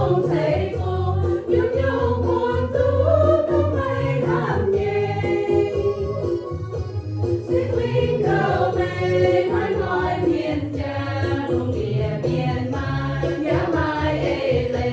không thấy cô nhung nhung buồn tú không ai làm nhẹ sinh linh cầu về nói thiên cha đông địa biên mai giá mai ê lê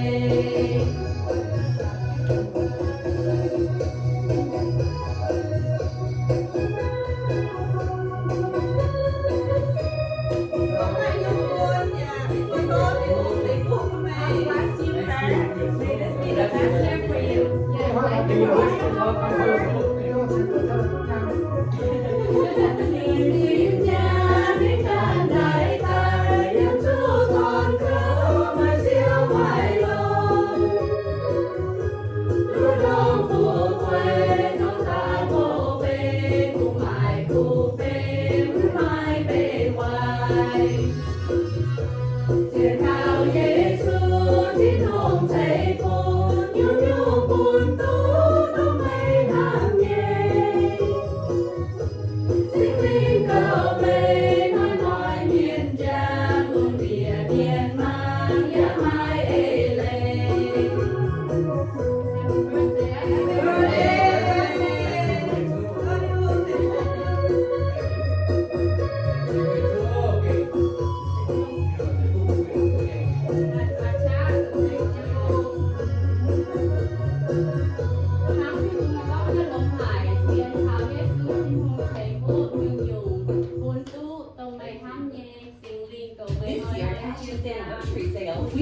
This year, Ash's anniversary sale. I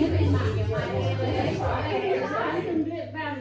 can do it better.